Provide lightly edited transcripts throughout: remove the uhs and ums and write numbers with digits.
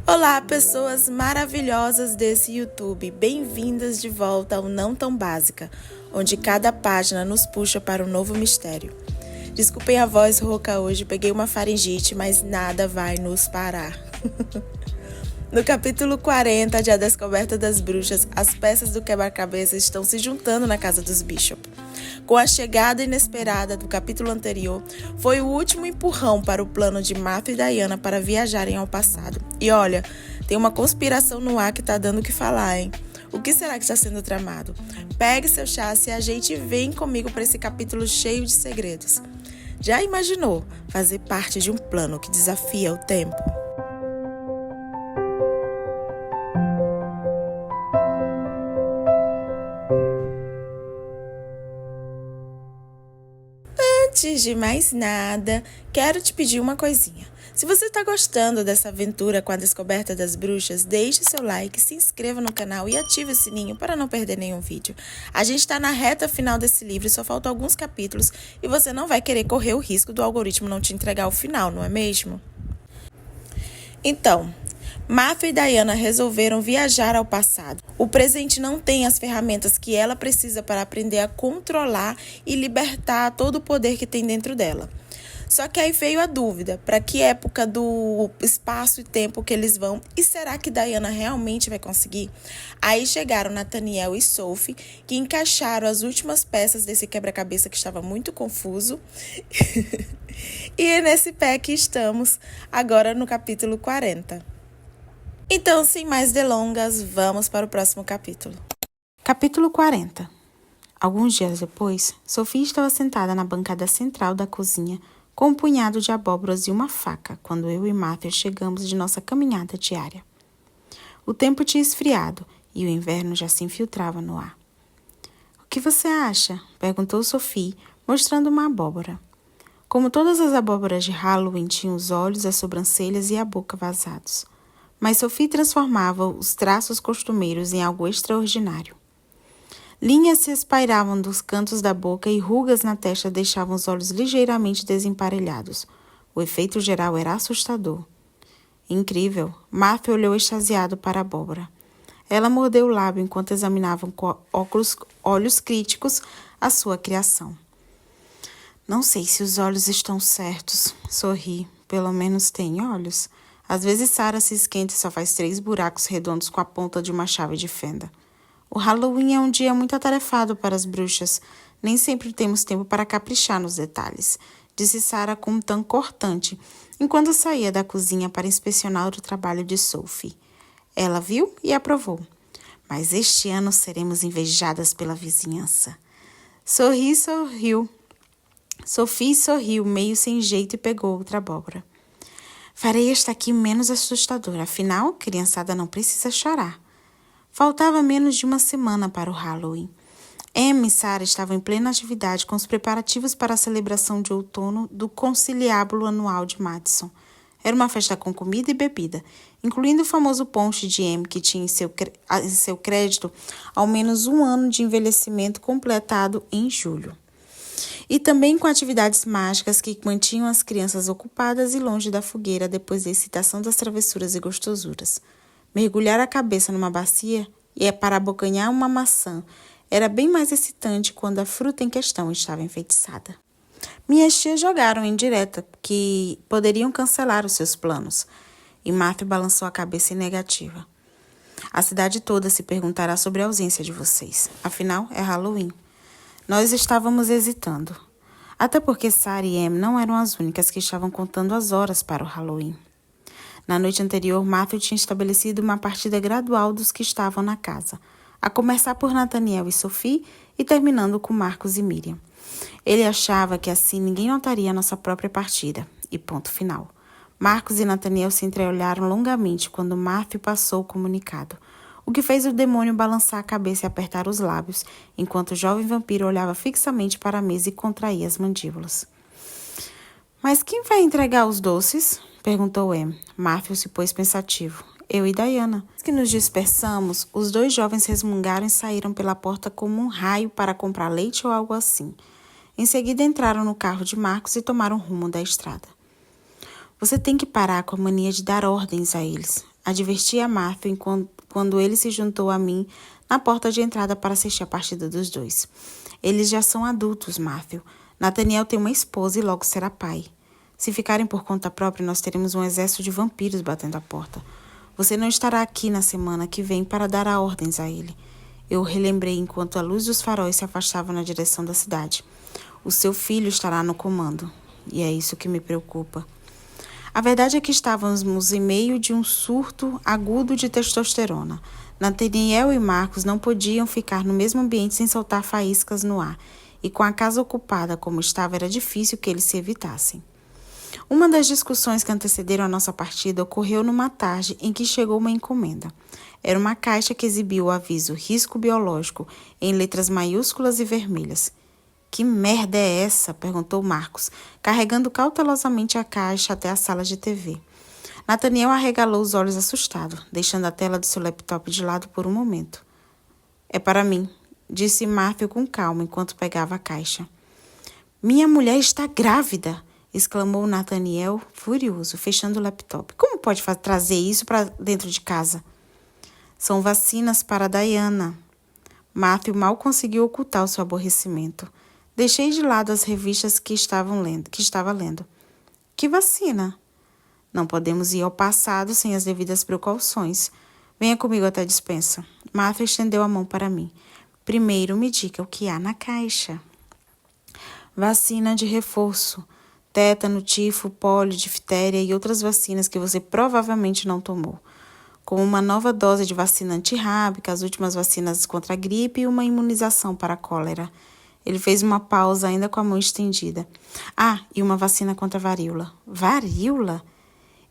Olá, pessoas maravilhosas desse YouTube, bem-vindas de volta ao Não Tão Básica, onde cada página nos puxa para um novo mistério. Desculpem a voz rouca hoje, peguei uma faringite, mas nada vai nos parar. No capítulo 40 de A Descoberta das Bruxas, as peças do quebra-cabeça estão se juntando na casa dos Bishop. Com a chegada inesperada do capítulo anterior, foi o último empurrão para o plano de Matthew e Diana para viajarem ao passado. E olha, tem uma conspiração no ar que tá dando o que falar, hein? O que será que está sendo tramado? Pegue seu chá e a gente vem comigo para esse capítulo cheio de segredos. Já imaginou fazer parte de um plano que desafia o tempo? Antes de mais nada, quero te pedir uma coisinha. Se você está gostando dessa aventura com a descoberta das bruxas, deixe seu like, se inscreva no canal e ative o sininho para não perder nenhum vídeo. A gente está na reta final desse livro, só faltam alguns capítulos e você não vai querer correr o risco do algoritmo não te entregar o final, não é mesmo? Então, Matthew e Diana resolveram viajar ao passado. O presente não tem as ferramentas que ela precisa para aprender a controlar e libertar todo o poder que tem dentro dela. Só que aí veio a dúvida, para que época do espaço e tempo que eles vão? E será que Diana realmente vai conseguir? Aí chegaram Nathaniel e Sophie, que encaixaram as últimas peças desse quebra-cabeça que estava muito confuso. E é nesse pé que estamos, agora no capítulo 40. Então, sem mais delongas, vamos para o próximo capítulo. Capítulo 40. Alguns dias depois, Sophie estava sentada na bancada central da cozinha com um punhado de abóboras e uma faca quando eu e Matthew chegamos de nossa caminhada diária. O tempo tinha esfriado e o inverno já se infiltrava no ar. "O que você acha?" perguntou Sophie, mostrando uma abóbora. Como todas as abóboras de Halloween, tinham os olhos, as sobrancelhas e a boca vazados. Mas Sophie transformava os traços costumeiros em algo extraordinário. Linhas se espairavam dos cantos da boca e rugas na testa deixavam os olhos ligeiramente desemparelhados. O efeito geral era assustador. Incrível! Matthew olhou extasiado para a abóbora. Ela mordeu o lábio enquanto examinavam com olhos críticos a sua criação. "Não sei se os olhos estão certos", sorri. "Pelo menos tem olhos. Às vezes Sarah se esquenta e só faz 3 buracos redondos com a ponta de uma chave de fenda. O Halloween é um dia muito atarefado para as bruxas. Nem sempre temos tempo para caprichar nos detalhes", disse Sarah com um tom cortante, enquanto saía da cozinha para inspecionar o trabalho de Sophie. Ela viu e aprovou. "Mas este ano seremos invejadas pela vizinhança." Sophie sorriu, meio sem jeito, e pegou outra abóbora. "Farei esta aqui menos assustadora, afinal, criançada não precisa chorar." Faltava menos de uma semana para o Halloween. Emma e Sarah estavam em plena atividade com os preparativos para a celebração de outono do conciliábulo anual de Madison. Era uma festa com comida e bebida, incluindo o famoso ponche de Emma, que tinha em seu crédito ao menos 1 ano de envelhecimento completado em julho. E também com atividades mágicas que mantinham as crianças ocupadas e longe da fogueira depois da excitação das travessuras e gostosuras. Mergulhar a cabeça numa bacia e para abocanhar uma maçã era bem mais excitante quando a fruta em questão estava enfeitiçada. Minhas tias jogaram em direta que poderiam cancelar os seus planos, e Matthew balançou a cabeça em negativa. "A cidade toda se perguntará sobre a ausência de vocês. Afinal, é Halloween." Nós estávamos hesitando. Até porque Sarah e Em não eram as únicas que estavam contando as horas para o Halloween. Na noite anterior, Matthew tinha estabelecido uma partida gradual dos que estavam na casa, a começar por Nathaniel e Sophie e terminando com Marcos e Miriam. Ele achava que assim ninguém notaria a nossa própria partida, e ponto final. Marcos e Nathaniel se entreolharam longamente quando Matthew passou o comunicado, o que fez o demônio balançar a cabeça e apertar os lábios, enquanto o jovem vampiro olhava fixamente para a mesa e contraía as mandíbulas. "Mas quem vai entregar os doces?" perguntou Em. Matthew se pôs pensativo. "Eu e Diana." Que nos dispersamos, os 2 jovens resmungaram e saíram pela porta como um raio para comprar leite ou algo assim. Em seguida entraram no carro de Marcos e tomaram rumo da estrada. "Você tem que parar com a mania de dar ordens a eles. Adverti a Matthew quando ele se juntou a mim na porta de entrada para assistir a partida dos dois. Eles já são adultos, Matthew. Nathaniel tem uma esposa e logo será pai. Se ficarem por conta própria, nós teremos um exército de vampiros batendo a porta. Você não estará aqui na semana que vem para dar ordens a ele. Eu relembrei enquanto a luz dos faróis se afastava na direção da cidade. O seu filho estará no comando. E é isso que me preocupa. A verdade é que estávamos em meio de um surto agudo de testosterona. Nathaniel e Marcos não podiam ficar no mesmo ambiente sem soltar faíscas no ar. E com a casa ocupada como estava, era difícil que eles se evitassem. Uma das discussões que antecederam a nossa partida ocorreu numa tarde em que chegou uma encomenda. Era uma caixa que exibia o aviso risco biológico em letras maiúsculas e vermelhas. Que merda é essa? Perguntou Marcos, carregando cautelosamente a caixa até a sala de TV. Nathaniel arregalou os olhos assustado, deixando a tela do seu laptop de lado por um momento. É para mim, disse Matthew com calma enquanto pegava a caixa. Minha mulher está grávida! Exclamou Nathaniel, furioso, fechando o laptop. Como pode trazer isso para dentro de casa? São vacinas para Diana. Matthew mal conseguiu ocultar o seu aborrecimento. Deixei de lado as revistas que estava lendo. Que vacina? Não podemos ir ao passado sem as devidas precauções. Venha comigo até a despensa. Matthew estendeu a mão para mim. Primeiro me diga o que há na caixa. Vacina de reforço. Tétano, tifo, pólio, diftéria e outras vacinas que você provavelmente não tomou. Com uma nova dose de vacina antirrábica, as últimas vacinas contra a gripe e uma imunização para a cólera. Ele fez uma pausa ainda com a mão estendida. Ah, e uma vacina contra a varíola. Varíola?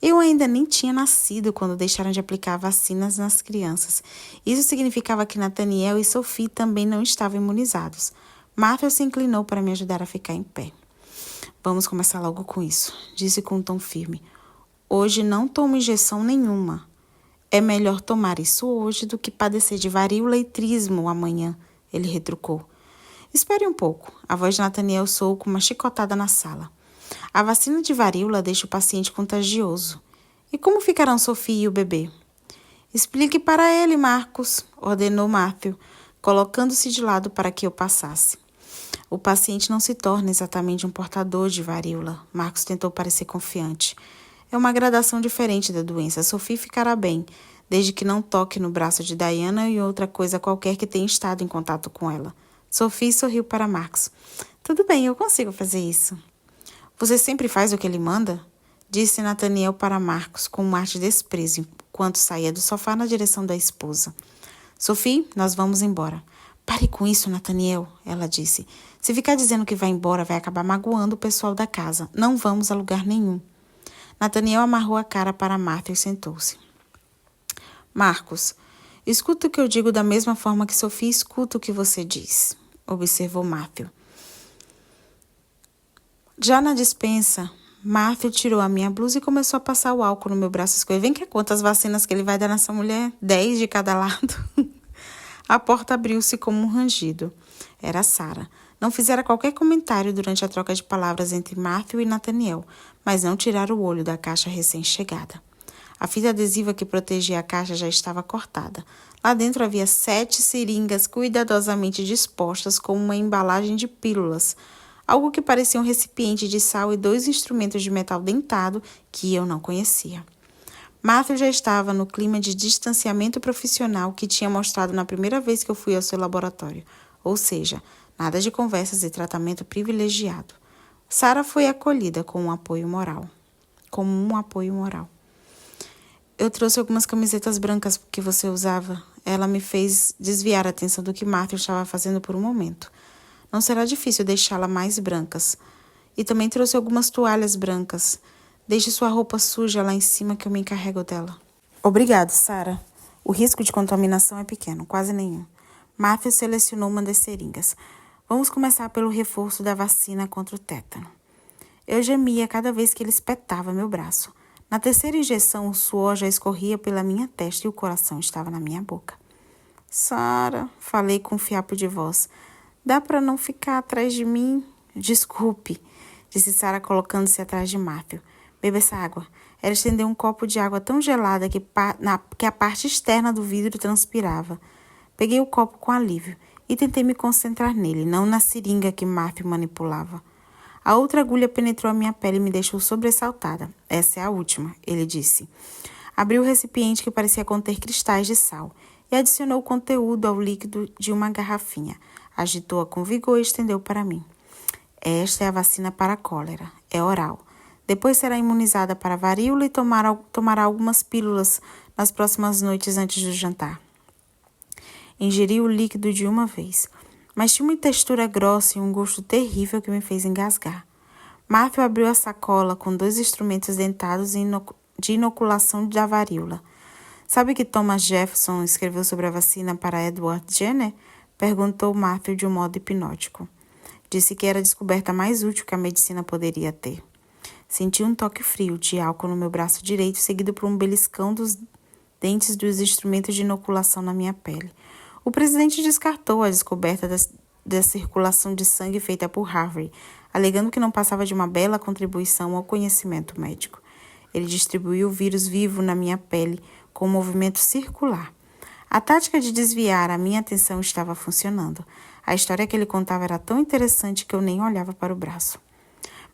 Eu ainda nem tinha nascido quando deixaram de aplicar vacinas nas crianças. Isso significava que Nathaniel e Sophie também não estavam imunizados. Matthew se inclinou para me ajudar a ficar em pé. Vamos começar logo com isso, disse com um tom firme. Hoje não tomo injeção nenhuma. É melhor tomar isso hoje do que padecer de varíola e trismo amanhã, ele retrucou. Espere um pouco. A voz de Nathaniel soou com uma chicotada na sala. A vacina de varíola deixa o paciente contagioso. E como ficarão Sophie e o bebê? Explique para ele, Marcos, ordenou Matthew, colocando-se de lado para que eu passasse. O paciente não se torna exatamente um portador de varíola. Marcos tentou parecer confiante. É uma gradação diferente da doença. Sophie ficará bem, desde que não toque no braço de Diana e outra coisa qualquer que tenha estado em contato com ela. Sophie sorriu para Marcos. Tudo bem, eu consigo fazer isso. Você sempre faz o que ele manda? Disse Nathaniel para Marcos, com um ar de desprezo, enquanto saía do sofá na direção da esposa. Sophie, nós vamos embora. Pare com isso, Nathaniel, ela disse. Se ficar dizendo que vai embora, vai acabar magoando o pessoal da casa. Não vamos a lugar nenhum. Nathaniel amarrou a cara para Martha e sentou-se. Marcos, escuta o que eu digo da mesma forma que Sophie escuta o que você diz, observou Matthew. Já na despensa, Matthew tirou a minha blusa e começou a passar o álcool no meu braço escorrendo. Vem que quantas vacinas que ele vai dar nessa mulher? 10 de cada lado. A porta abriu-se como um rangido. Era Sarah. Não fizera qualquer comentário durante a troca de palavras entre Matthew e Nathaniel, mas não tirara o olho da caixa recém-chegada. A fita adesiva que protegia a caixa já estava cortada. Lá dentro havia 7 seringas cuidadosamente dispostas como uma embalagem de pílulas, algo que parecia um recipiente de sal e 2 instrumentos de metal dentado que eu não conhecia. Matthew já estava no clima de distanciamento profissional que tinha mostrado na primeira vez que eu fui ao seu laboratório, ou seja, nada de conversas e tratamento privilegiado. Sarah foi acolhida com um apoio moral. Eu trouxe algumas camisetas brancas que você usava. Ela me fez desviar a atenção do que Matthew estava fazendo por um momento. Não será difícil deixá-la mais brancas. E também trouxe algumas toalhas brancas. Deixe sua roupa suja lá em cima que eu me encarrego dela. Obrigado, Sarah. O risco de contaminação é pequeno, quase nenhum. Matthew selecionou uma das seringas. Vamos começar pelo reforço da vacina contra o tétano. Eu gemia cada vez que ele espetava meu braço. Na terceira injeção, o suor já escorria pela minha testa e o coração estava na minha boca. Sarah, falei com um fiapo de voz. Dá para não ficar atrás de mim? Desculpe, disse Sarah colocando-se atrás de Matthew. Beba essa água. Ela estendeu um copo de água tão gelada que a parte externa do vidro transpirava. Peguei o copo com alívio e tentei me concentrar nele, não na seringa que Matthew manipulava. A outra agulha penetrou a minha pele e me deixou sobressaltada. Essa é a última, ele disse. Abriu o recipiente que parecia conter cristais de sal e adicionou o conteúdo ao líquido de uma garrafinha. Agitou-a com vigor e estendeu para mim. Esta é a vacina para a cólera. É oral. Depois será imunizada para a varíola e tomará algumas pílulas nas próximas noites antes do jantar. Ingeri o líquido de uma vez, mas tinha uma textura grossa e um gosto terrível que me fez engasgar. Matthew abriu a sacola com 2 instrumentos dentados de inoculação da varíola. Sabe que Thomas Jefferson escreveu sobre a vacina para Edward Jenner? Perguntou Matthew de um modo hipnótico. Disse que era a descoberta mais útil que a medicina poderia ter. Senti um toque frio de álcool no meu braço direito, seguido por um beliscão dos dentes dos instrumentos de inoculação na minha pele. O presidente descartou a descoberta da circulação de sangue feita por Harvey, alegando que não passava de uma bela contribuição ao conhecimento médico. Ele distribuiu o vírus vivo na minha pele com um movimento circular. A tática de desviar a minha atenção estava funcionando. A história que ele contava era tão interessante que eu nem olhava para o braço.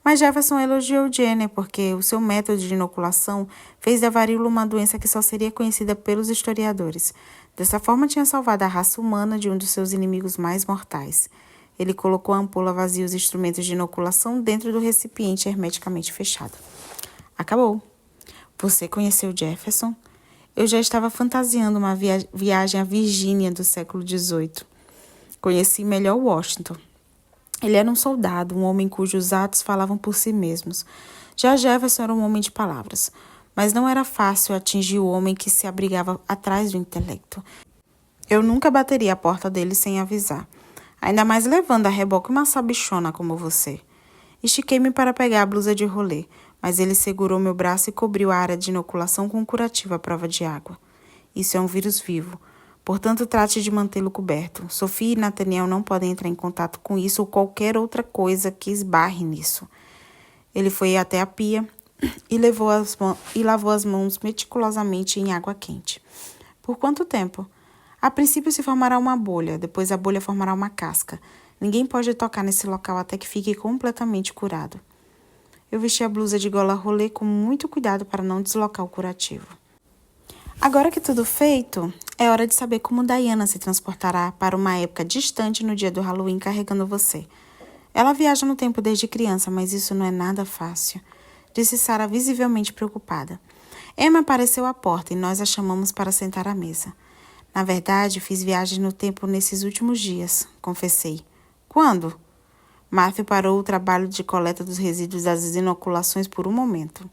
Mas Jefferson elogiou Jenner porque o seu método de inoculação fez da varíola uma doença que só seria conhecida pelos historiadores. Dessa forma, tinha salvado a raça humana de um dos seus inimigos mais mortais. Ele colocou a ampola vazia e os instrumentos de inoculação dentro do recipiente hermeticamente fechado. Acabou. Você conheceu Jefferson? Eu já estava fantasiando uma viagem à Virgínia do século XVIII. Conheci melhor Washington. Ele era um soldado, um homem cujos atos falavam por si mesmos. Já Jefferson era um homem de palavras, mas não era fácil atingir o homem que se abrigava atrás do intelecto. Eu nunca bateria a porta dele sem avisar, ainda mais levando a reboque uma sabichona como você. Estiquei-me para pegar a blusa de rolê, mas ele segurou meu braço e cobriu a área de inoculação com um curativo à prova de água. Isso é um vírus vivo. Portanto, trate de mantê-lo coberto. Sophie e Nathaniel não podem entrar em contato com isso ou qualquer outra coisa que esbarre nisso. Ele foi até a pia e lavou as mãos meticulosamente em água quente. Por quanto tempo? A princípio se formará uma bolha, depois a bolha formará uma casca. Ninguém pode tocar nesse local até que fique completamente curado. Eu vesti a blusa de gola rolê com muito cuidado para não deslocar o curativo. Agora que tudo feito, é hora de saber como Diana se transportará para uma época distante no dia do Halloween carregando você. Ela viaja no tempo desde criança, mas isso não é nada fácil, disse Sarah visivelmente preocupada. Emma apareceu à porta e nós a chamamos para sentar à mesa. Na verdade, fiz viagem no tempo nesses últimos dias, confessei. Quando? Matthew parou o trabalho de coleta dos resíduos das inoculações por um momento.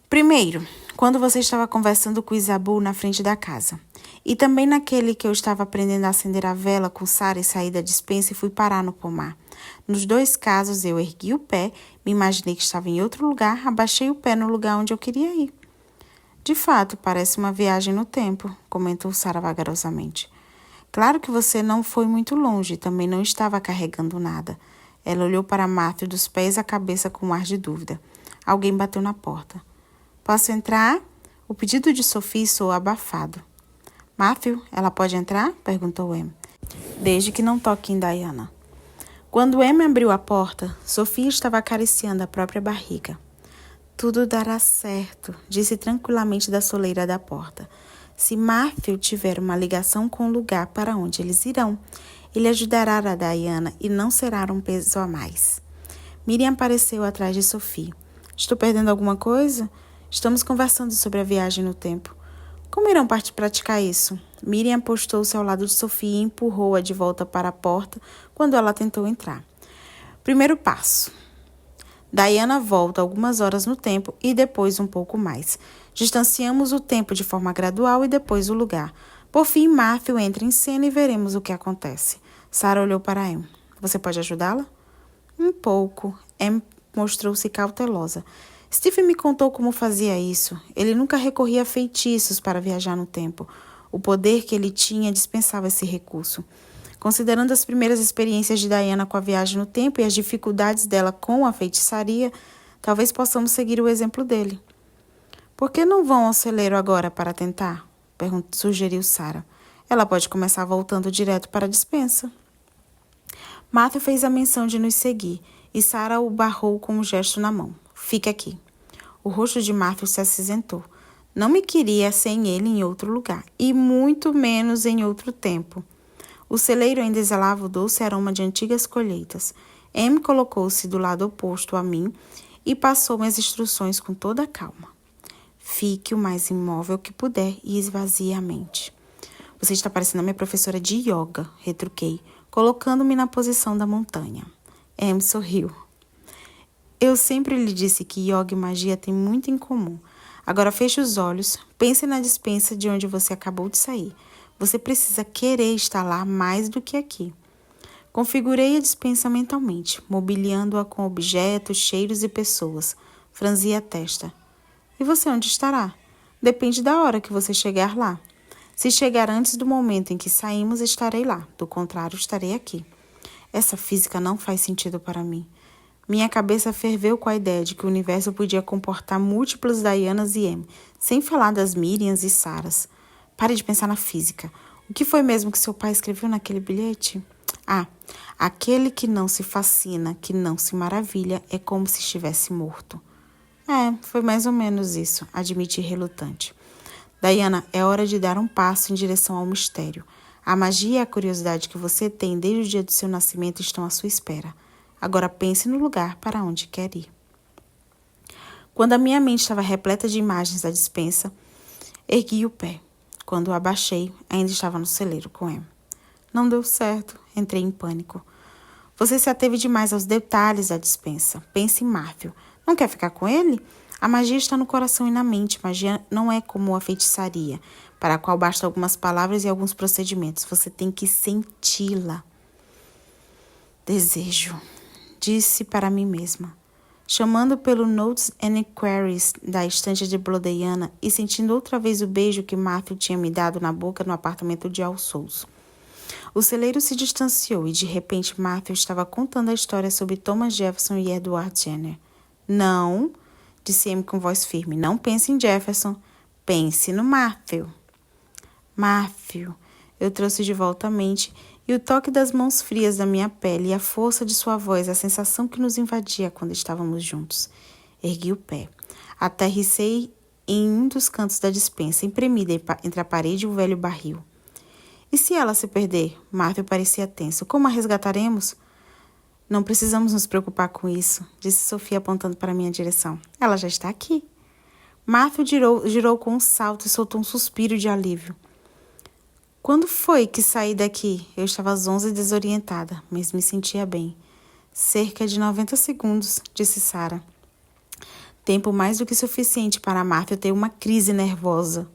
Primeiro, quando você estava conversando com Isabu na frente da casa. E também naquele que eu estava aprendendo a acender a vela com Sarah e saí da despensa e fui parar no pomar. Nos 2 casos, eu ergui o pé, me imaginei que estava em outro lugar, abaixei o pé no lugar onde eu queria ir. De fato, parece uma viagem no tempo, comentou Sarah vagarosamente. Claro que você não foi muito longe, também não estava carregando nada. Ela olhou para Matthew dos pés à cabeça com um ar de dúvida. Alguém bateu na porta. Posso entrar? O pedido de Sophie soou abafado. Matthew, ela pode entrar? Perguntou Em. Desde que não toque em Diana. Quando Em abriu a porta, Sophie estava acariciando a própria barriga. Tudo dará certo, disse tranquilamente da soleira da porta. Se Matthew tiver uma ligação com o lugar para onde eles irão, ele ajudará a Diana e não será um peso a mais. Miriam apareceu atrás de Sophie. Estou perdendo alguma coisa? Estamos conversando sobre a viagem no tempo. Como irão praticar isso? Miriam postou-se ao lado de Sophie e empurrou-a de volta para a porta quando ela tentou entrar. Primeiro passo. Diana volta algumas horas no tempo e depois um pouco mais. Distanciamos o tempo de forma gradual e depois o lugar. Por fim, Matthew entra em cena e veremos o que acontece. Sarah olhou para Em. Você pode ajudá-la? Um pouco. Em mostrou-se cautelosa. Steve me contou como fazia isso. Ele nunca recorria a feitiços para viajar no tempo. O poder que ele tinha dispensava esse recurso. Considerando as primeiras experiências de Diana com a viagem no tempo e as dificuldades dela com a feitiçaria, talvez possamos seguir o exemplo dele. Por que não vão ao celeiro agora para tentar? Sugeriu Sarah. Ela pode começar voltando direto para a despensa. Matthew fez a menção de nos seguir e Sarah o barrou com um gesto na mão. Fique aqui. O rosto de Matthew se acinzentou. Não me queria sem ele em outro lugar, e muito menos em outro tempo. O celeiro ainda exalava o doce aroma de antigas colheitas. Em colocou-se do lado oposto a mim e passou-me as instruções com toda a calma. Fique o mais imóvel que puder e esvazie a mente. Você está parecendo a minha professora de yoga, retruquei, colocando-me na posição da montanha. Em sorriu. Eu sempre lhe disse que yoga e magia têm muito em comum. Agora feche os olhos, pense na despensa de onde você acabou de sair. Você precisa querer estar lá mais do que aqui. Configurei a despensa mentalmente, mobiliando-a com objetos, cheiros e pessoas. Franzi a testa. E você onde estará? Depende da hora que você chegar lá. Se chegar antes do momento em que saímos, estarei lá. Do contrário, estarei aqui. Essa física não faz sentido para mim. Minha cabeça ferveu com a ideia de que o universo podia comportar múltiplas Dianas e M, sem falar das Miriams e Saras. Pare de pensar na física. O que foi mesmo que seu pai escreveu naquele bilhete? Ah, aquele que não se fascina, que não se maravilha, é como se estivesse morto. Foi mais ou menos isso, admiti relutante. Diana, é hora de dar um passo em direção ao mistério. A magia e a curiosidade que você tem desde o dia do seu nascimento estão à sua espera. Agora pense no lugar para onde quer ir. Quando a minha mente estava repleta de imagens da despensa, ergui o pé. Quando o abaixei, ainda estava no celeiro com Em. Não deu certo, entrei em pânico. Você se ateve demais aos detalhes da despensa. Pense em Matthew. Não quer ficar com ele? A magia está no coração e na mente. Magia não é como a feitiçaria, para a qual basta algumas palavras e alguns procedimentos. Você tem que senti-la. Desejo, disse para mim mesma, chamando pelo Notes and Queries da estante de Blodeiana e sentindo outra vez o beijo que Matthew tinha me dado na boca no apartamento de All Souls. O celeiro se distanciou e, de repente, Matthew estava contando a história sobre Thomas Jefferson e Edward Jenner. Não, disse Amy com voz firme, não pense em Jefferson, pense no Matthew. Matthew, eu trouxe de volta a mente e o toque das mãos frias da minha pele e a força de sua voz, a sensação que nos invadia quando estávamos juntos. Ergui o pé. Aterrissei em um dos cantos da despensa, espremida entre a parede e o velho barril. E se ela se perder? Matthew parecia tenso. Como a resgataremos? Não precisamos nos preocupar com isso, disse Sofia apontando para minha direção. Ela já está aqui. Matthew girou com um salto e soltou um suspiro de alívio. Quando foi que saí daqui? Eu estava zonza e desorientada, mas me sentia bem. Cerca de 90 segundos, disse Sarah. Tempo mais do que suficiente para Matthew ter uma crise nervosa.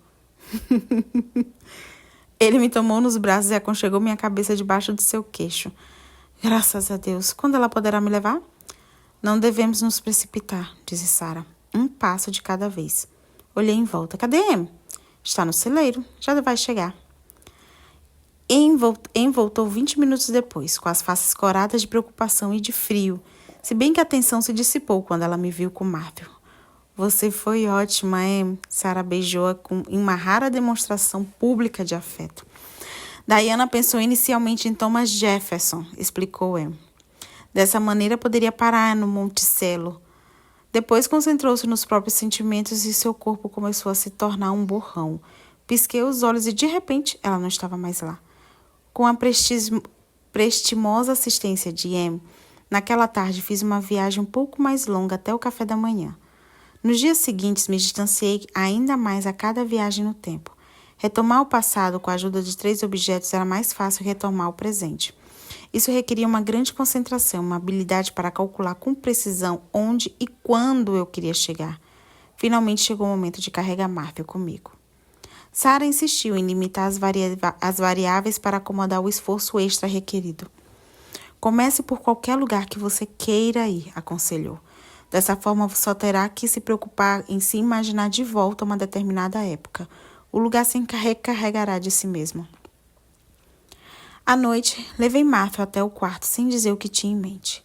Ele me tomou nos braços e aconchegou minha cabeça debaixo do seu queixo. Graças a Deus. Quando ela poderá me levar? Não devemos nos precipitar, disse Sarah. Um passo de cada vez. Olhei em volta. Cadê Em? Está no celeiro. Já vai chegar. Em voltou 20 minutos depois, com as faces coradas de preocupação e de frio, se bem que a tensão se dissipou quando ela me viu com Matthew. Você foi ótima, Em. Sarah beijou-a em uma rara demonstração pública de afeto. Diana pensou inicialmente em Thomas Jefferson, explicou Em. Dessa maneira poderia parar no Monticello. Depois concentrou-se nos próprios sentimentos e seu corpo começou a se tornar um borrão. Pisquei os olhos e de repente ela não estava mais lá. Com a prestimosa assistência de Em, naquela tarde fiz uma viagem um pouco mais longa até o café da manhã. Nos dias seguintes me distanciei ainda mais a cada viagem no tempo. Retomar o passado com a ajuda de 3 objetos era mais fácil que retomar o presente. Isso requeria uma grande concentração, uma habilidade para calcular com precisão onde e quando eu queria chegar. Finalmente chegou o momento de carregar Matthew comigo. Sarah insistiu em limitar as variáveis para acomodar o esforço extra requerido. Comece por qualquer lugar que você queira ir, aconselhou. Dessa forma, só terá que se preocupar em se imaginar de volta a uma determinada época. O lugar se recarregará de si mesmo. À noite, levei Matthew até o quarto sem dizer o que tinha em mente.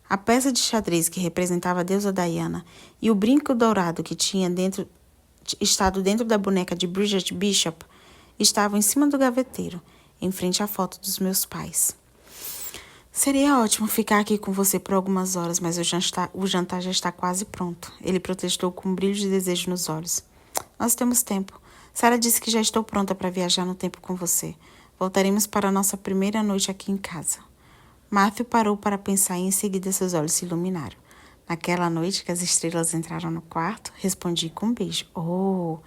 A peça de xadrez que representava a deusa Diana e o brinco dourado que tinha dentro estado dentro da boneca de Bridget Bishop estavam em cima do gaveteiro, em frente à foto dos meus pais. Seria ótimo ficar aqui com você por algumas horas, mas o jantar já está quase pronto. Ele protestou com um brilho de desejo nos olhos. Nós temos tempo. Sarah disse que já estou pronta para viajar no tempo com você. Voltaremos para a nossa primeira noite aqui em casa. Matthew parou para pensar e em seguida seus olhos se iluminaram. Naquela noite que as estrelas entraram no quarto, respondi com um beijo. Oh!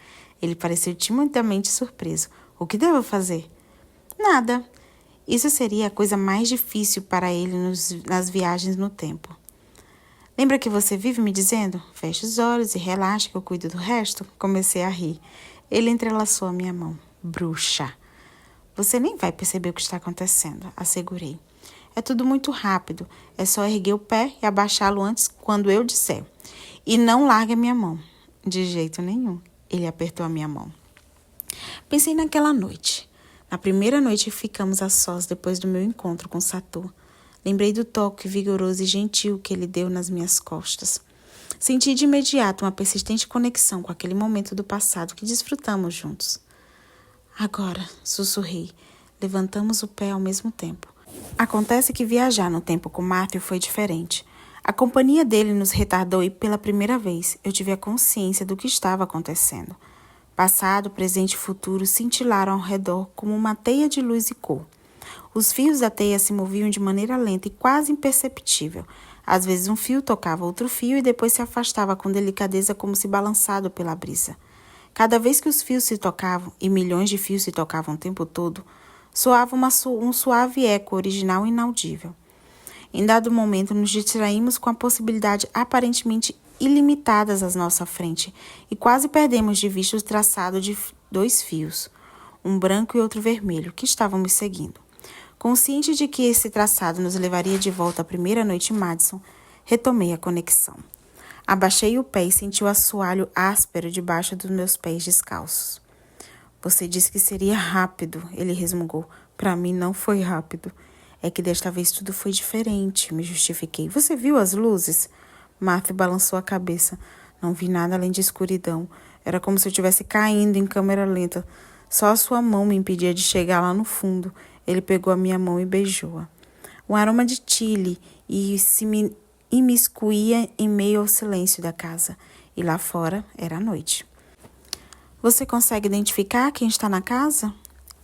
Ele pareceu timidamente surpreso. O que devo fazer? Nada. Isso seria a coisa mais difícil para ele nas viagens no tempo. Lembra que você vive me dizendo? Feche os olhos e relaxe que eu cuido do resto? Comecei a rir. Ele entrelaçou a minha mão. Bruxa. Você nem vai perceber o que está acontecendo, assegurei. É tudo muito rápido. É só erguer o pé e abaixá-lo antes quando eu disser. E não largue a minha mão. De jeito nenhum. Ele apertou a minha mão. Pensei naquela noite. Na primeira noite ficamos a sós depois do meu encontro com Sator. Lembrei do toque vigoroso e gentil que ele deu nas minhas costas. Senti de imediato uma persistente conexão com aquele momento do passado que desfrutamos juntos. Agora, sussurrei. Levantamos o pé ao mesmo tempo. Acontece que viajar no tempo com Matthew foi diferente. A companhia dele nos retardou e pela primeira vez eu tive a consciência do que estava acontecendo. Passado, presente e futuro cintilaram ao redor como uma teia de luz e cor. Os fios da teia se moviam de maneira lenta e quase imperceptível. Às vezes um fio tocava outro fio e depois se afastava com delicadeza como se balançado pela brisa. Cada vez que os fios se tocavam, e milhões de fios se tocavam o tempo todo, soava um suave eco original e inaudível. Em dado momento, nos distraímos com a possibilidade aparentemente ilimitadas à nossa frente e quase perdemos de vista o traçado de 2 fios, um branco e outro vermelho, que estavam me seguindo. Consciente de que esse traçado nos levaria de volta à primeira noite em Madison, retomei a conexão. Abaixei o pé e senti o assoalho áspero debaixo dos meus pés descalços. Você disse que seria rápido, ele resmungou. Para mim não foi rápido. É que desta vez tudo foi diferente, me justifiquei. Você viu as luzes? Matthew balançou a cabeça. Não vi nada além de escuridão. Era como se eu estivesse caindo em câmera lenta. Só a sua mão me impedia de chegar lá no fundo. Ele pegou a minha mão e beijou-a. Um aroma de chile se me imiscuía em meio ao silêncio da casa. E lá fora era noite. Você consegue identificar quem está na casa?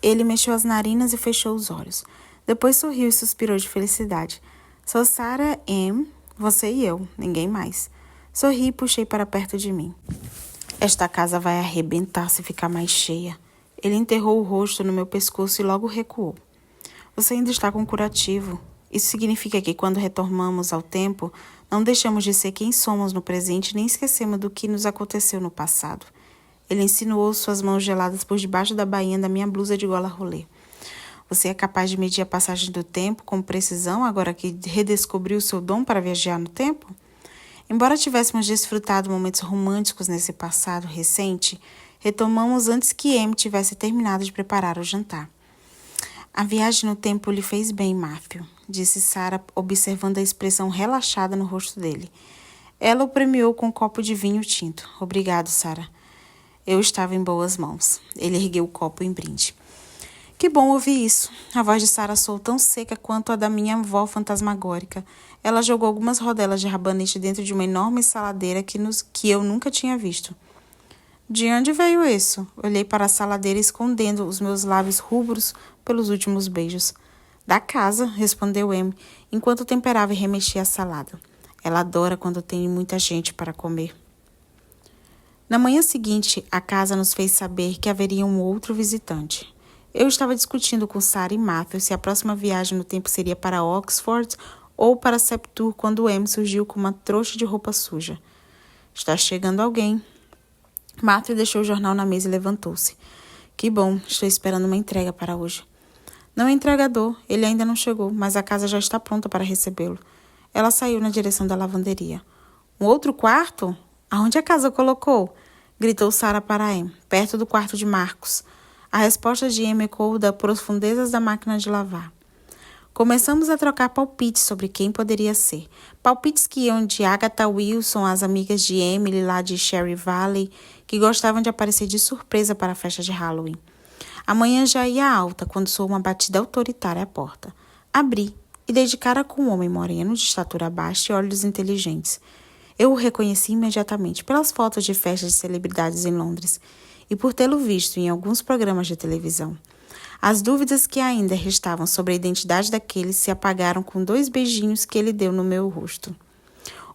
Ele mexeu as narinas e fechou os olhos. Depois sorriu e suspirou de felicidade. Sou Sarah M., você e eu, ninguém mais. Sorri e puxei para perto de mim. Esta casa vai arrebentar se ficar mais cheia. Ele enterrou o rosto no meu pescoço e logo recuou. Você ainda está com curativo. Isso significa que quando retornamos ao tempo, não deixamos de ser quem somos no presente nem esquecemos do que nos aconteceu no passado. Ele insinuou suas mãos geladas por debaixo da bainha da minha blusa de gola rolê. Você é capaz de medir a passagem do tempo com precisão agora que redescobriu seu dom para viajar no tempo? Embora tivéssemos desfrutado momentos românticos nesse passado recente, retomamos antes que Amy tivesse terminado de preparar o jantar. A viagem no tempo lhe fez bem, Matthew, disse Sarah, observando a expressão relaxada no rosto dele. Ela o premiou com um copo de vinho tinto. Obrigado, Sarah. Eu estava em boas mãos. Ele ergueu o copo em brinde. Que bom ouvir isso. A voz de Sarah soou tão seca quanto a da minha avó fantasmagórica. Ela jogou algumas rodelas de rabanete dentro de uma enorme saladeira que eu nunca tinha visto. De onde veio isso? Olhei para a saladeira escondendo os meus lábios rubros pelos últimos beijos. Da casa, respondeu Amy, enquanto temperava e remexia a salada. Ela adora quando tem muita gente para comer. Na manhã seguinte, a casa nos fez saber que haveria um outro visitante. Eu estava discutindo com Sarah e Matthew se a próxima viagem no tempo seria para Oxford ou para Septur quando Amy surgiu com uma trouxa de roupa suja. Está chegando alguém. Matthew deixou o jornal na mesa e levantou-se. Que bom, estou esperando uma entrega para hoje. Não é entregador, ele ainda não chegou, mas a casa já está pronta para recebê-lo. Ela saiu na direção da lavanderia. Um outro quarto? Aonde a casa colocou? Gritou Sarah para Amy, perto do quarto de Marcos. A resposta de Amy ecoou das profundezas da máquina de lavar. Começamos a trocar palpites sobre quem poderia ser. Palpites que iam de Agatha Wilson, as amigas de Emily lá de Cherry Valley, que gostavam de aparecer de surpresa para a festa de Halloween. A manhã já ia alta quando soou uma batida autoritária à porta. Abri e dei de cara com um homem moreno, de estatura baixa e olhos inteligentes. Eu o reconheci imediatamente pelas fotos de festas de celebridades em Londres e por tê-lo visto em alguns programas de televisão. As dúvidas que ainda restavam sobre a identidade daquele se apagaram com 2 beijinhos que ele deu no meu rosto.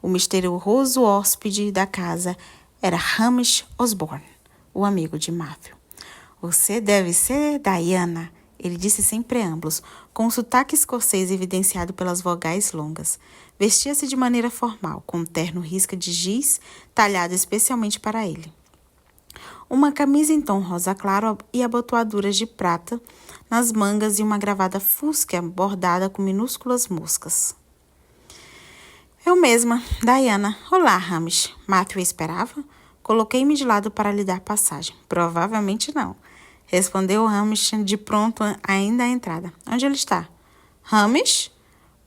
O misterioso hóspede da casa era Hamish Osborne, o amigo de Matthew. Você deve ser Diana, ele disse sem preâmbulos, com um sotaque escocês evidenciado pelas vogais longas. Vestia-se de maneira formal, com um terno risca de giz talhado especialmente para ele. Uma camisa em tom rosa claro e abotoaduras de prata nas mangas e uma gravata fusca bordada com minúsculas moscas. Eu mesma, Diana. Olá, Hamish. Matthew esperava? Coloquei-me de lado para lhe dar passagem. Provavelmente não. Respondeu Hamish de pronto ainda à entrada. Onde ele está? Hamish?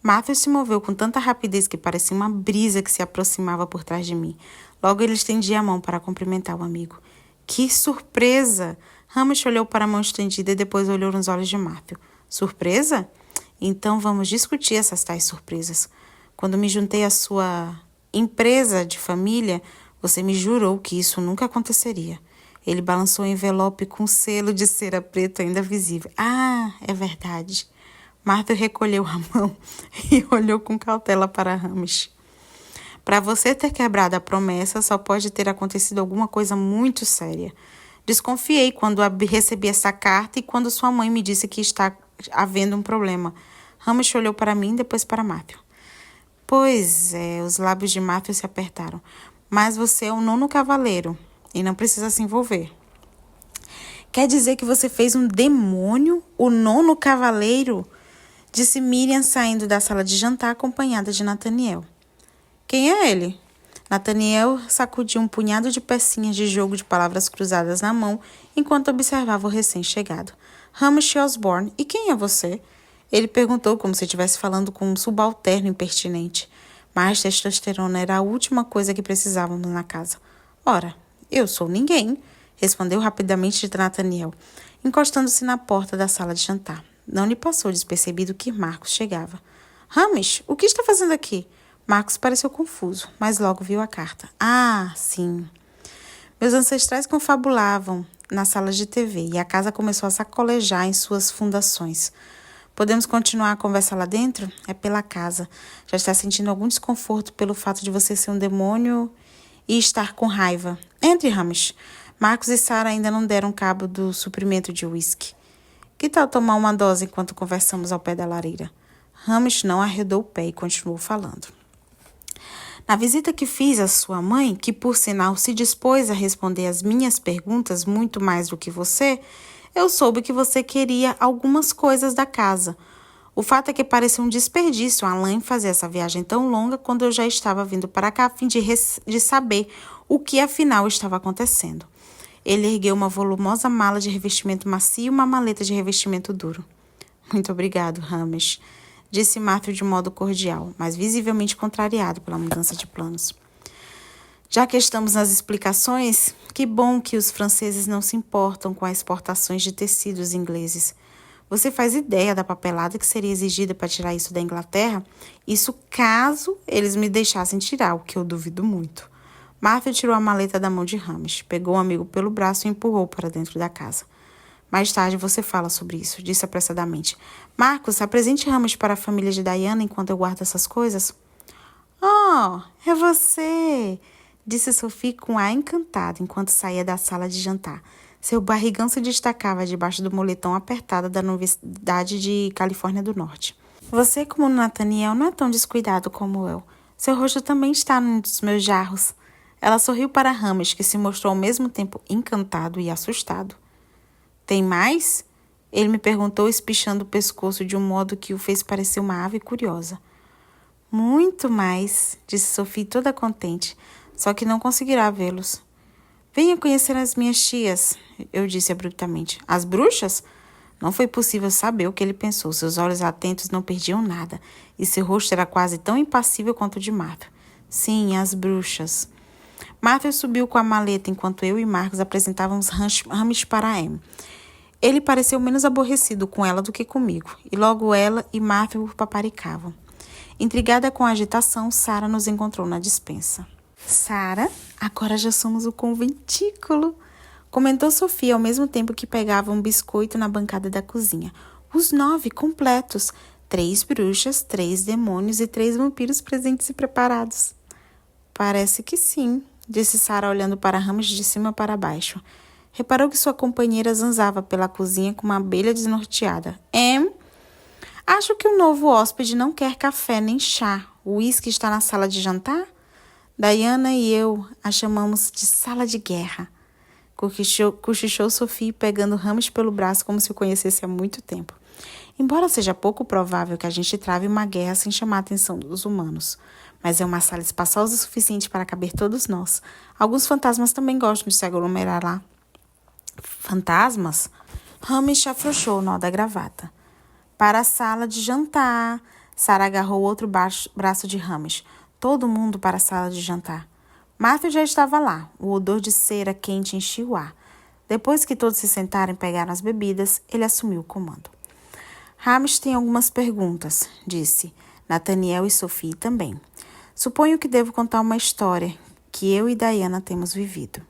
Matthew se moveu com tanta rapidez que parecia uma brisa que se aproximava por trás de mim. Logo ele estendia a mão para cumprimentar o amigo. Que surpresa! Hamish olhou para a mão estendida e depois olhou nos olhos de Matthew. Surpresa? Então vamos discutir essas tais surpresas. Quando me juntei à sua empresa de família, você me jurou que isso nunca aconteceria. Ele balançou o envelope com selo de cera preta ainda visível. Ah, é verdade. Matthew recolheu a mão e olhou com cautela para Hamish. Para você ter quebrado a promessa, só pode ter acontecido alguma coisa muito séria. Desconfiei quando recebi essa carta e quando sua mãe me disse que está havendo um problema. Hamish olhou para mim e depois para Matthew. Pois é, os lábios de Matthew se apertaram. Mas você é o 9º cavaleiro e não precisa se envolver. Quer dizer que você fez um demônio? O 9º cavaleiro? Disse Miriam saindo da sala de jantar acompanhada de Nathaniel. Quem é ele? Nathaniel sacudiu um punhado de pecinhas de jogo de palavras cruzadas na mão enquanto observava o recém-chegado. Hamish Osborne, e quem é você? Ele perguntou como se estivesse falando com um subalterno impertinente. Mas testosterona era a última coisa que precisávamos na casa. Ora, eu sou ninguém, respondeu rapidamente Nathaniel, encostando-se na porta da sala de jantar. Não lhe passou despercebido que Marcos chegava. Hamish, o que está fazendo aqui? Marcos pareceu confuso, mas logo viu a carta. Ah, sim. Meus ancestrais confabulavam na sala de TV e a casa começou a sacolejar em suas fundações. Podemos continuar a conversa lá dentro? É pela casa. Já está sentindo algum desconforto pelo fato de você ser um demônio e estar com raiva. Entre, Hamish. Marcos e Sarah ainda não deram cabo do suprimento de uísque. Que tal tomar uma dose enquanto conversamos ao pé da lareira? Hamish não arredou o pé e continuou falando. Na visita que fiz à sua mãe, que por sinal se dispôs a responder às minhas perguntas muito mais do que você, eu soube que você queria algumas coisas da casa. O fato é que pareceu um desperdício a Alain fazer essa viagem tão longa quando eu já estava vindo para cá a fim de saber o que afinal estava acontecendo. Ele ergueu uma volumosa mala de revestimento macio e uma maleta de revestimento duro. Muito obrigado, Hamish, disse Matthew de modo cordial, mas visivelmente contrariado pela mudança de planos. Já que estamos nas explicações, que bom que os franceses não se importam com as exportações de tecidos ingleses. Você faz ideia da papelada que seria exigida para tirar isso da Inglaterra? Isso caso eles me deixassem tirar, o que eu duvido muito. Matthew tirou a maleta da mão de Hamish, pegou o amigo pelo braço e empurrou para dentro da casa. Mais tarde você fala sobre isso, disse apressadamente. Marcos, apresente Hamish para a família de Diana enquanto eu guardo essas coisas. Oh, é você, disse Sophie com ar encantado enquanto saía da sala de jantar. Seu barrigão se destacava debaixo do moletom apertado da Universidade de Califórnia do Norte. Você, como Nathaniel, não é tão descuidado como eu. Seu rosto também está num dos meus jarros. Ela sorriu para Hamish, que se mostrou ao mesmo tempo encantado e assustado. Tem mais? Ele me perguntou, espichando o pescoço de um modo que o fez parecer uma ave curiosa. Muito mais, disse Sophie toda contente, só que não conseguirá vê-los. Venha conhecer as minhas tias, eu disse abruptamente. As bruxas? Não foi possível saber o que ele pensou. Seus olhos atentos não perdiam nada, e seu rosto era quase tão impassível quanto o de Martha. Sim, as bruxas. Matthew subiu com a maleta enquanto eu e Marcos apresentávamos Hamish para Em. Ele pareceu menos aborrecido com ela do que comigo, e logo ela e Matthew o paparicavam. Intrigada com a agitação, Sarah nos encontrou na despensa. Sarah, agora já somos o conventículo, comentou Sofia ao mesmo tempo que pegava um biscoito na bancada da cozinha. Os 9 completos. 3 bruxas, 3 demônios e 3 vampiros presentes e preparados. Parece que sim, disse Sarah olhando para Hamish de cima para baixo. Reparou que sua companheira zanzava pela cozinha com uma abelha desnorteada. Acho que o novo hóspede não quer café nem chá. O uísque está na sala de jantar? Diana e eu a chamamos de sala de guerra. Cochichou Sophie, pegando Hamish pelo braço como se o conhecesse há muito tempo. Embora seja pouco provável que a gente trave uma guerra sem chamar a atenção dos humanos, mas é uma sala espaçosa o suficiente para caber todos nós. Alguns fantasmas também gostam de se aglomerar lá. Fantasmas? Hamish afrouxou o nó da gravata. Para a sala de jantar. Sarah agarrou outro braço de Hamish. Todo mundo para a sala de jantar. Matthew já estava lá. O odor de cera quente enchia o ar. Depois que todos se sentaram e pegaram as bebidas, ele assumiu o comando. Hamish tem algumas perguntas, disse. Nathaniel e Sophie também. Suponho que devo contar uma história que eu e Diana temos vivido.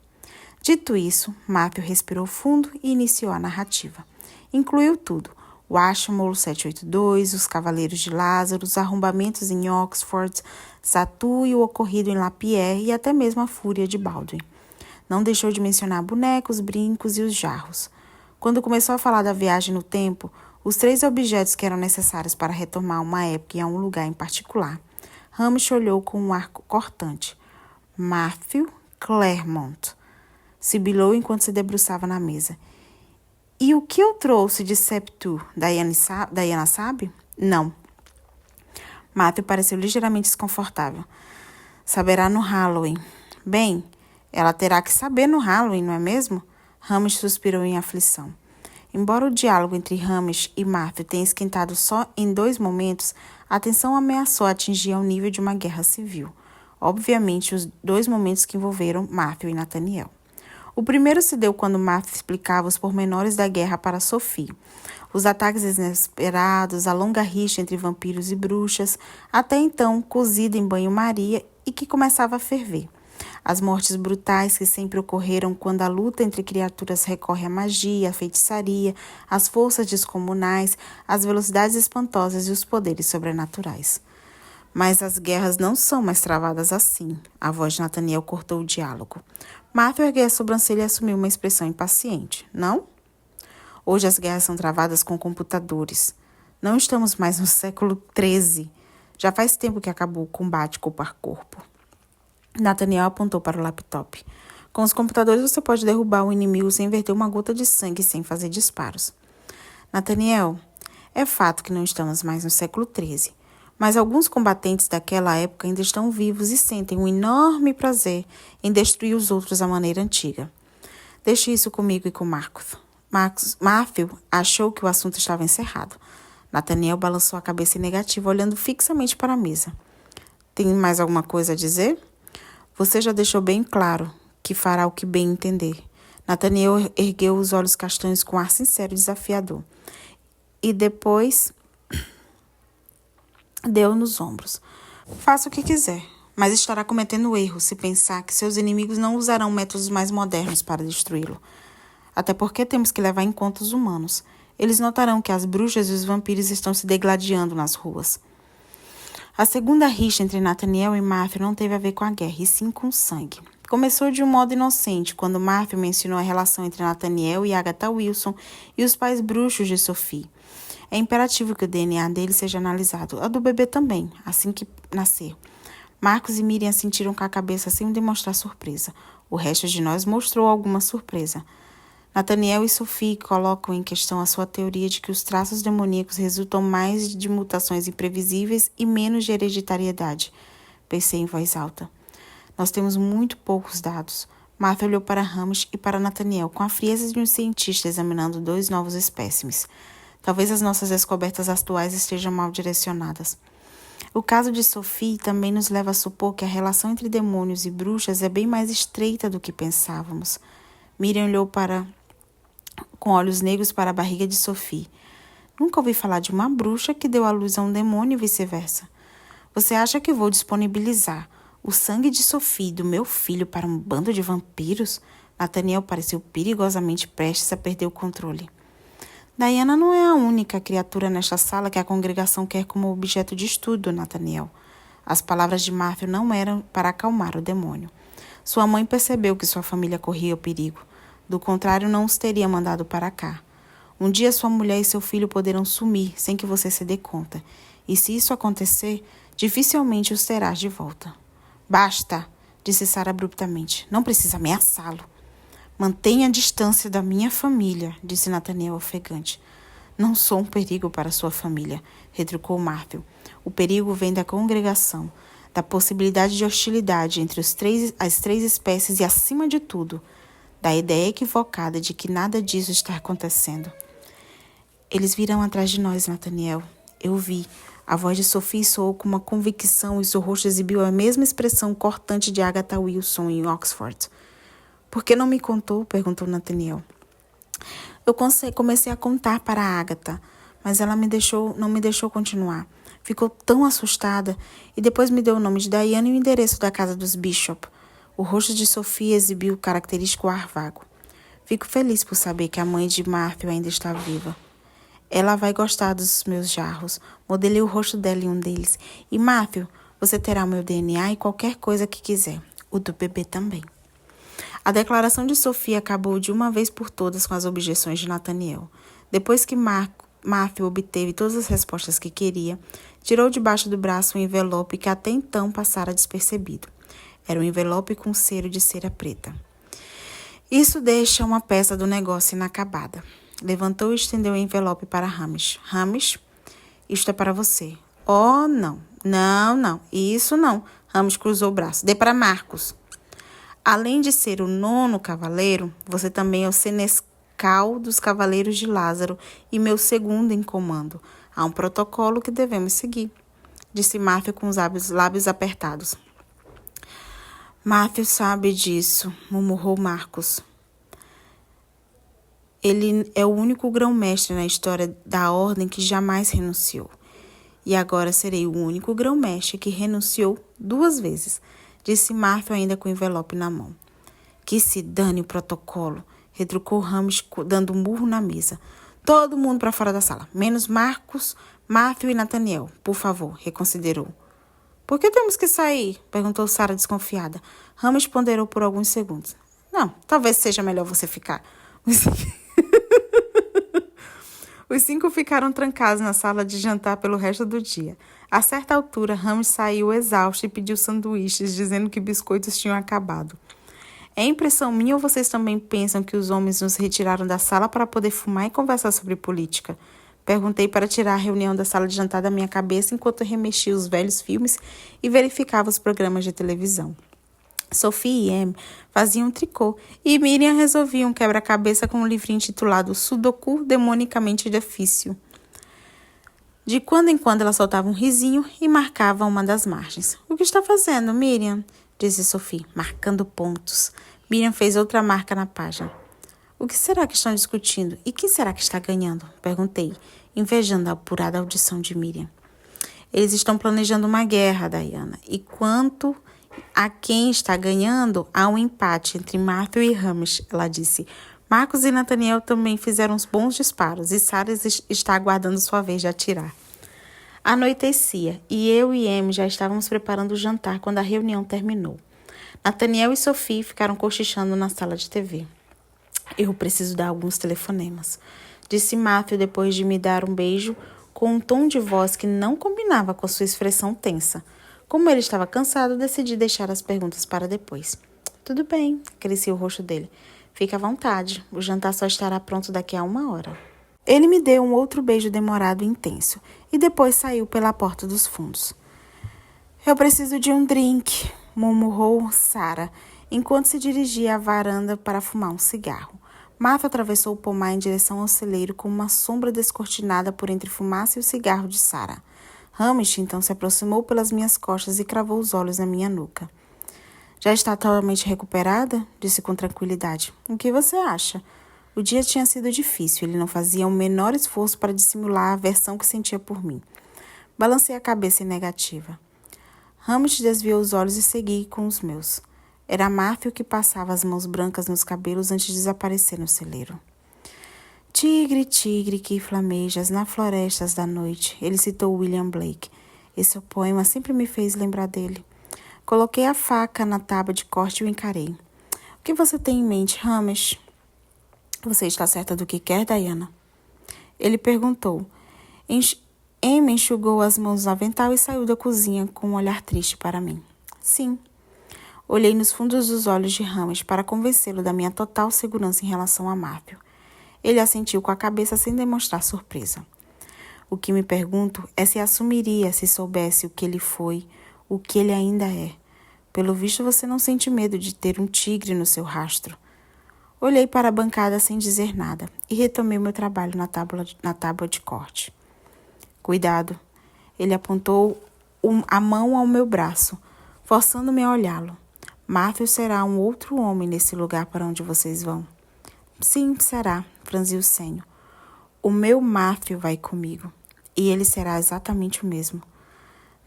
Dito isso, Matthew respirou fundo e iniciou a narrativa. Incluiu tudo. O Ashmole 782, os Cavaleiros de Lázaro, os arrombamentos em Oxford, Satu e o ocorrido em Lapierre e até mesmo a fúria de Baldwin. Não deixou de mencionar bonecos, brincos e os jarros. Quando começou a falar da viagem no tempo, os 3 objetos que eram necessários para retomar uma época e a um lugar em particular, Hamish olhou com um ar cortante. Matthew Claremont, sibilou enquanto se debruçava na mesa. E o que eu trouxe de Septu? Diana sabe? Não. Matthew pareceu ligeiramente desconfortável. Saberá no Halloween. Bem, ela terá que saber no Halloween, não é mesmo? Hamish suspirou em aflição. Embora o diálogo entre Hamish e Matthew tenha esquentado só em 2 momentos, a tensão ameaçou atingir ao nível de uma guerra civil. Obviamente, os 2 momentos que envolveram Matthew e Nathaniel. O primeiro se deu quando Matthew explicava os pormenores da guerra para Sophie. Os ataques inesperados, a longa rixa entre vampiros e bruxas, até então cozida em banho-maria e que começava a ferver. As mortes brutais que sempre ocorreram quando a luta entre criaturas recorre à magia, à feitiçaria, às forças descomunais, às velocidades espantosas e os poderes sobrenaturais. Mas as guerras não são mais travadas assim. A voz de Nathaniel cortou o diálogo. Matthew ergueu a sobrancelha e assumiu uma expressão impaciente. Não? Hoje as guerras são travadas com computadores. Não estamos mais no século XIII. Já faz tempo que acabou o combate corpo a corpo. Nathaniel apontou para o laptop. Com os computadores você pode derrubar o inimigo sem verter uma gota de sangue e sem fazer disparos. Nathaniel, é fato que não estamos mais no século XIII, mas alguns combatentes daquela época ainda estão vivos e sentem um enorme prazer em destruir os outros à maneira antiga. Deixe isso comigo e com Marcos. Matthew achou que o assunto estava encerrado. Nathaniel balançou a cabeça em negativo, olhando fixamente para a mesa. Tem mais alguma coisa a dizer? Você já deixou bem claro que fará o que bem entender. Nathaniel ergueu os olhos castanhos com ar sincero e desafiador. E depois deu nos ombros. Faça o que quiser, mas estará cometendo erro se pensar que seus inimigos não usarão métodos mais modernos para destruí-lo. Até porque temos que levar em conta os humanos. Eles notarão que as bruxas e os vampiros estão se degladiando nas ruas. A segunda rixa entre Nathaniel e Matthew não teve a ver com a guerra, e sim com sangue. Começou de um modo inocente, quando Matthew mencionou a relação entre Nathaniel e Agatha Wilson e os pais bruxos de Sophie. É imperativo que o DNA dele seja analisado, a do bebê também, assim que nascer. Marcos e Miriam sentiram com a cabeça sem demonstrar surpresa. O resto de nós mostrou alguma surpresa. Nathaniel e Sophie colocam em questão a sua teoria de que os traços demoníacos resultam mais de mutações imprevisíveis e menos de hereditariedade. Pensei em voz alta. Nós temos muito poucos dados. Martha olhou para Hamish e para Nathaniel com a frieza de um cientista examinando 2 novos espécimes. Talvez as nossas descobertas atuais estejam mal direcionadas. O caso de Sophie também nos leva a supor que a relação entre demônios e bruxas é bem mais estreita do que pensávamos. Miriam olhou com olhos negros para a barriga de Sophie. Nunca ouvi falar de uma bruxa que deu à luz a um demônio e vice-versa. Você acha que vou disponibilizar o sangue de Sophie e do meu filho para um bando de vampiros? Nathaniel pareceu perigosamente prestes a perder o controle. Diana não é a única criatura nesta sala que a congregação quer como objeto de estudo, Nathaniel. As palavras de Matthew não eram para acalmar o demônio. Sua mãe percebeu que sua família corria o perigo. Do contrário, não os teria mandado para cá. Um dia sua mulher e seu filho poderão sumir sem que você se dê conta. E se isso acontecer, dificilmente os terás de volta. Basta, disse Sarah abruptamente. Não precisa ameaçá-lo. Mantenha a distância da minha família, disse Nathaniel ofegante. Não sou um perigo para sua família, retrucou Matthew. O perigo vem da congregação, da possibilidade de hostilidade entre as três espécies e, acima de tudo, da ideia equivocada de que nada disso está acontecendo. Eles virão atrás de nós, Nathaniel. Eu vi. A voz de Sophie soou com uma convicção e seu rosto exibiu a mesma expressão cortante de Agatha Wilson em Oxford. Por que não me contou? Perguntou Nathaniel. Eu comecei a contar para a Agatha, mas ela não me deixou continuar. Ficou tão assustada e depois me deu o nome de Diana e o endereço da casa dos Bishop. O rosto de Sophie exibiu o característico ar vago. Fico feliz por saber que a mãe de Matthew ainda está viva. Ela vai gostar dos meus jarros. Modelei o rosto dela em um deles. E Matthew, você terá o meu DNA e qualquer coisa que quiser. O do bebê também. A declaração de Sophie acabou de uma vez por todas com as objeções de Nathaniel. Depois que Matthew obteve todas as respostas que queria, tirou debaixo do braço um envelope que até então passara despercebido. Era um envelope com cero de cera preta. Isso deixa uma peça do negócio inacabada. Levantou e estendeu o envelope para Hamish. Hamish, isto é para você. Oh, não. Não. Isso não. Hamish cruzou o braço. Dê para Marcos. Além de ser o 9º cavaleiro, você também é o senescal dos Cavaleiros de Lázaro e meu segundo em comando. Há um protocolo que devemos seguir, disse Matthew com os lábios apertados. Matthew sabe disso, murmurou Marcos. Ele é o único grão-mestre na história da ordem que jamais renunciou. E agora serei o único grão-mestre que renunciou 2 vezes, disse Matthew ainda com o envelope na mão. Que se dane o protocolo, retrucou Hamish dando um murro na mesa. Todo mundo para fora da sala, menos Marcos, Matthew e Nathaniel, por favor, reconsiderou. Por que temos que sair? Perguntou Sarah desconfiada. Hamish ponderou por alguns segundos. Não, talvez seja melhor você ficar. Os 5 ficaram trancados na sala de jantar pelo resto do dia. A certa altura, Hamish saiu exausto e pediu sanduíches, dizendo que biscoitos tinham acabado. É impressão minha ou vocês também pensam que os homens nos retiraram da sala para poder fumar e conversar sobre política? Perguntei para tirar a reunião da sala de jantar da minha cabeça enquanto remexia os velhos filmes e verificava os programas de televisão. Sophie e Em faziam tricô e Miriam resolvia um quebra-cabeça com um livrinho intitulado Sudoku Demonicamente Difícil. De quando em quando ela soltava um risinho e marcava uma das margens. O que está fazendo, Miriam? Disse Sophie, marcando pontos. Miriam fez outra marca na página. O que será que estão discutindo? E quem será que está ganhando? Perguntei, invejando a apurada audição de Miriam. Eles estão planejando uma guerra, Diana. E quanto a quem está ganhando, há um empate entre Matthew e Hamish, ela disse. Marcos e Nathaniel também fizeram uns bons disparos e Sarah está aguardando sua vez de atirar. Anoitecia e eu e Em já estávamos preparando o jantar quando a reunião terminou. Nathaniel e Sophie ficaram cochichando na sala de TV. Eu preciso dar alguns telefonemas, disse Matthew depois de me dar um beijo com um tom de voz que não combinava com sua expressão tensa. Como ele estava cansado, decidi deixar as perguntas para depois. Tudo bem, crescia o rosto dele. Fique à vontade, o jantar só estará pronto daqui a 1 hora. Ele me deu um outro beijo demorado e intenso, e depois saiu pela porta dos fundos. Eu preciso de um drink, murmurou Sarah, enquanto se dirigia à varanda para fumar um cigarro. Martha atravessou o pomar em direção ao celeiro com uma sombra descortinada por entre fumaça e o cigarro de Sarah. Hamish então se aproximou pelas minhas costas e cravou os olhos na minha nuca. Já está totalmente recuperada? Disse com tranquilidade. O que você acha? O dia tinha sido difícil. Ele não fazia o menor esforço para dissimular a aversão que sentia por mim. Balancei a cabeça em negativa. Hamish desviou os olhos e segui com os meus. Era Matthew que passava as mãos brancas nos cabelos antes de desaparecer no celeiro. Tigre, tigre que flamejas na florestas da noite. Ele citou William Blake. Esse poema sempre me fez lembrar dele. Coloquei a faca na tábua de corte e o encarei. O que você tem em mente, Hamish? Você está certa do que quer, Diana? Ele perguntou. Emma enxugou as mãos no avental e saiu da cozinha com um olhar triste para mim. Sim. Olhei nos fundos dos olhos de Hamish para convencê-lo da minha total segurança em relação a Matthew. Ele assentiu com a cabeça sem demonstrar surpresa. O que me pergunto é se assumiria se soubesse o que ele foi, o que ele ainda é. Pelo visto, você não sente medo de ter um tigre no seu rastro. Olhei para a bancada sem dizer nada e retomei meu trabalho na tábua de corte. Cuidado. Ele apontou a mão ao meu braço, forçando-me a olhá-lo. Matthew será um outro homem nesse lugar para onde vocês vão. Sim, será, franzi o senho. O meu Matthew vai comigo, e ele será exatamente o mesmo.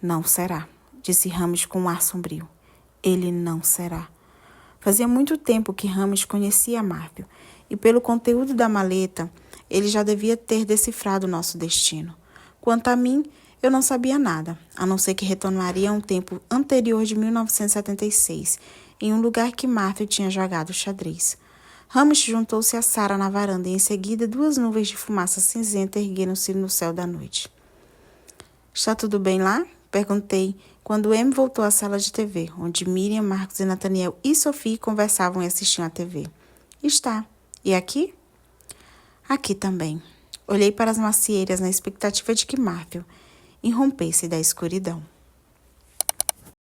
Não será, disse Hamish com um ar sombrio. Ele não será. Fazia muito tempo que Hamish conhecia Matthew, e pelo conteúdo da maleta, ele já devia ter decifrado nosso destino. Quanto a mim, eu não sabia nada, a não ser que retornaria a um tempo anterior de 1976, em um lugar que Matthew tinha jogado xadrez. Hamish juntou-se a Sarah na varanda e, em seguida, 2 nuvens de fumaça cinzenta ergueram-se no céu da noite. Está tudo bem lá? Perguntei, quando Em voltou à sala de TV, onde Miriam, Marcos e Nathaniel e Sophie conversavam e assistiam à TV. Está. E aqui? Aqui também. Olhei para as macieiras na expectativa de que Matthew irrompesse da escuridão.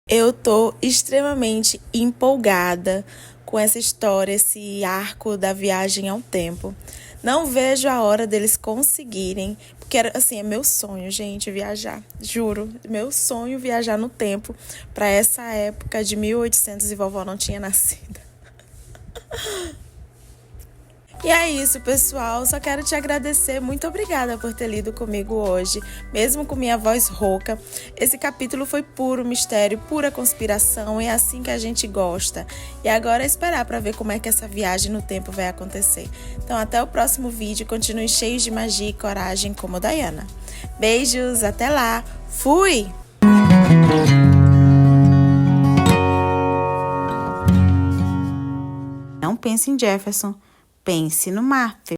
Eu tô extremamente empolgada com essa história, esse arco da viagem ao tempo. Não vejo a hora deles conseguirem, porque assim, é meu sonho, gente, viajar. Juro, meu sonho viajar no tempo para essa época de 1800 e vovó não tinha nascido. E é isso, pessoal. Só quero te agradecer. Muito obrigada por ter lido comigo hoje, mesmo com minha voz rouca. Esse capítulo foi puro mistério, pura conspiração. É assim que a gente gosta. E agora é esperar para ver como é que essa viagem no tempo vai acontecer. Então, até o próximo vídeo. Continue cheios de magia e coragem, como Diana. Beijos, até lá. Fui! Não pense em Jefferson. Pense no Matthew.